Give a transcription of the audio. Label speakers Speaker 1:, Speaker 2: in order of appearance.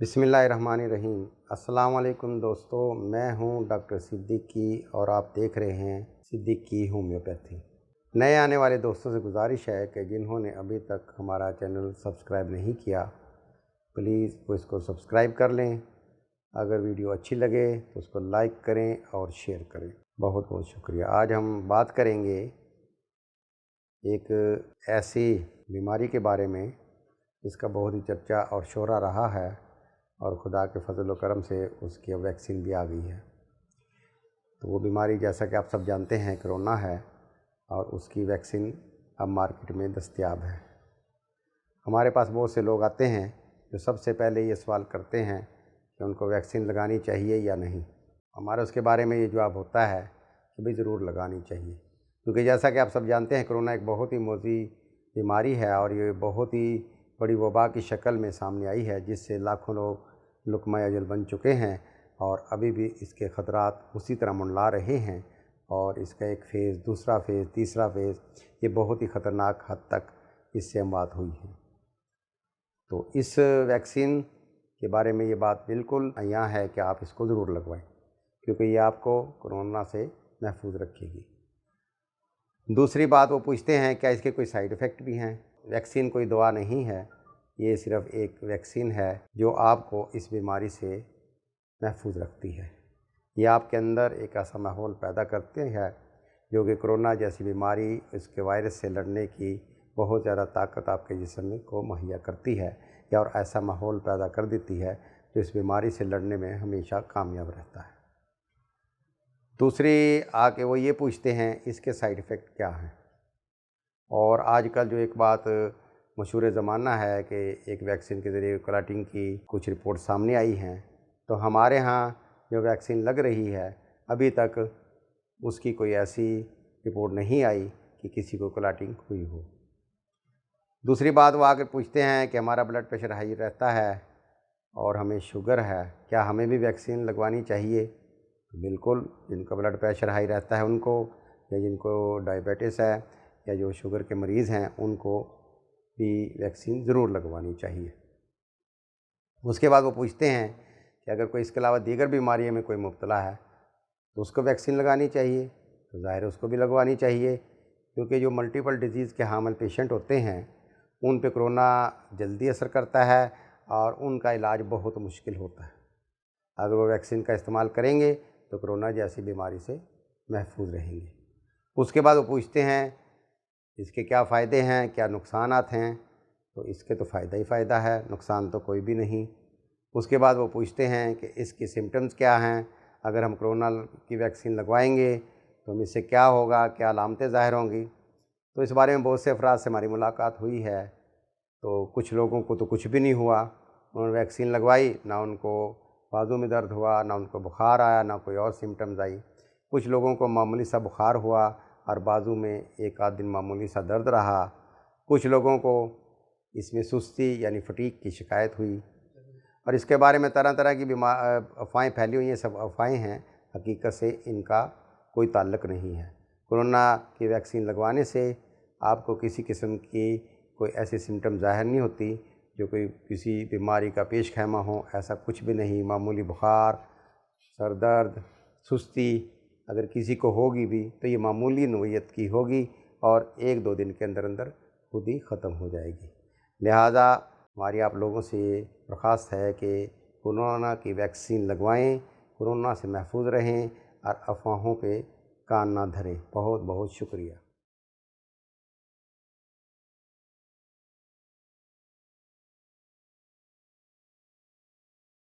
Speaker 1: बिस्मिल्लाहिर्रहमानिर्रहीम। अस्सलाम वालेकुम दोस्तों, मैं हूं डॉक्टर सिद्दीकी और आप देख रहे हैं सिद्दीकी होम्योपैथी। नए आने वाले दोस्तों से गुजारिश है कि जिन्होंने अभी तक हमारा चैनल सब्सक्राइब नहीं किया, प्लीज़ वो इसको सब्सक्राइब कर लें। अगर वीडियो अच्छी लगे तो उसको लाइक करें और शेयर करें। बहुत बहुत शुक्रिया। आज हम बात करेंगे एक ऐसी बीमारी के बारे में जिसका बहुत ही चर्चा और शोरा रहा है और खुदा के फजल व करम से उसकी अब वैक्सीन भी आ गई है। तो वो बीमारी, जैसा कि आप सब जानते हैं, कोरोना है और उसकी वैक्सीन अब मार्केट में दस्तयाब है। हमारे पास बहुत से लोग आते हैं जो सबसे पहले ये सवाल करते हैं कि उनको वैक्सीन लगानी चाहिए या नहीं। हमारा उसके बारे में ये जवाब होता है कि भाई ज़रूर लगानी चाहिए, क्योंकि जैसा कि आप सब जानते हैं कोरोना एक बहुत ही मोज़ी बीमारी है और ये बहुत ही बड़ी वबा की शक्ल में सामने आई है, जिससे लाखों लोग लुक़मा अजल बन चुके हैं और अभी भी इसके ख़तरात उसी तरह मंडला रहे हैं और इसका एक फ़ेज़, दूसरा फ़ेज़, तीसरा फ़ेज़, ये बहुत ही ख़तरनाक हद तक इससे अमवात हुई है। तो इस वैक्सीन के बारे में ये बात बिल्कुल अय्यां है कि आप इसको ज़रूर लगवाएं, क्योंकि ये आपको कोरोना से महफूज रखेगी। दूसरी बात, वो पूछते हैं क्या इसके कोई साइड इफ़ेक्ट भी हैं। वैक्सीन कोई दवा नहीं है, ये सिर्फ़ एक वैक्सीन है जो आपको इस बीमारी से महफूज रखती है। ये आपके अंदर एक ऐसा माहौल पैदा करते हैं जो कि कोरोना जैसी बीमारी, इसके वायरस से लड़ने की बहुत ज़्यादा ताकत आपके जिस्म को मुहैया करती है, या और ऐसा माहौल पैदा कर देती है जो इस बीमारी से लड़ने में हमेशा कामयाब रहता है। दूसरी आके वो ये पूछते हैं इसके साइड इफ़ेक्ट क्या हैं। और आजकल जो एक बात मशहूर ज़माना है कि एक वैक्सीन के ज़रिए क्लॉटिंग की कुछ रिपोर्ट सामने आई हैं, तो हमारे यहाँ जो वैक्सीन लग रही है अभी तक उसकी कोई ऐसी रिपोर्ट नहीं आई कि किसी को क्लॉटिंग हुई हो। दूसरी बात, वो आकर पूछते हैं कि हमारा ब्लड प्रेशर हाई रहता है और हमें शुगर है, क्या हमें भी वैक्सीन लगवानी चाहिए? तो बिल्कुल, जिनका ब्लड प्रेशर हाई रहता है उनको, या जिनको डायबिटीज़ है, या जो शुगर के मरीज़ हैं, उनको भी वैक्सीन ज़रूर लगवानी चाहिए। उसके बाद वो पूछते हैं कि अगर कोई इसके अलावा दीगर बीमारियों में कोई मुब्तला है तो उसको वैक्सीन लगानी चाहिए। तो ज़ाहिर है उसको भी लगवानी चाहिए, क्योंकि जो मल्टीपल डिजीज़ के हामिल पेशेंट होते हैं उन पे कोरोना जल्दी असर करता है और उनका इलाज बहुत मुश्किल होता है। अगर वो वैक्सीन का इस्तेमाल करेंगे तो कोरोना जैसी बीमारी से महफूज रहेंगे। उसके बाद वो पूछते हैं इसके क्या फ़ायदे हैं, क्या नुकसानात हैं। तो इसके तो फ़ायदा ही फ़ायदा है, नुकसान तो कोई भी नहीं। उसके बाद वो पूछते हैं कि इसके सिम्पटम्स क्या हैं, अगर हम कोरोना की वैक्सीन लगवाएंगे तो हमें इससे क्या होगा, क्या अलामतें ज़ाहिर होंगी। तो इस बारे में बहुत से अफराद से हमारी मुलाकात हुई है। तो कुछ लोगों को तो कुछ भी नहीं हुआ, उन्होंने वैक्सीन लगवाई, ना उनको बाजू में दर्द हुआ, ना उनको बुखार आया, ना कोई और सिम्टम्स आई। कुछ लोगों को मामूली सा बुखार हुआ और बाजू में एक आध दिन मामूली सा दर्द रहा। कुछ लोगों को इसमें सुस्ती यानी फटीग की शिकायत हुई। और इसके बारे में तरह तरह की अफवाहें फैली हुई हैं। सब अफवाहें हैं, हकीकत से इनका कोई ताल्लुक़ नहीं है। कोरोना की वैक्सीन लगवाने से आपको किसी किस्म की कोई ऐसी सिम्टम ज़ाहिर नहीं होती जो कोई किसी बीमारी का पेश खैमा हो, ऐसा कुछ भी नहीं। मामूली बुखार, सर दर्द, सुस्ती अगर किसी को होगी भी तो ये मामूली नोयत की होगी और एक दो दिन के अंदर अंदर खुद ही ख़त्म हो जाएगी। लिहाजा हमारी आप लोगों से ये दरख्वास्त है कि कोरोना की वैक्सीन लगवाएं, कोरोना से महफूज रहें और अफवाहों पे कान ना धरें। बहुत बहुत शुक्रिया।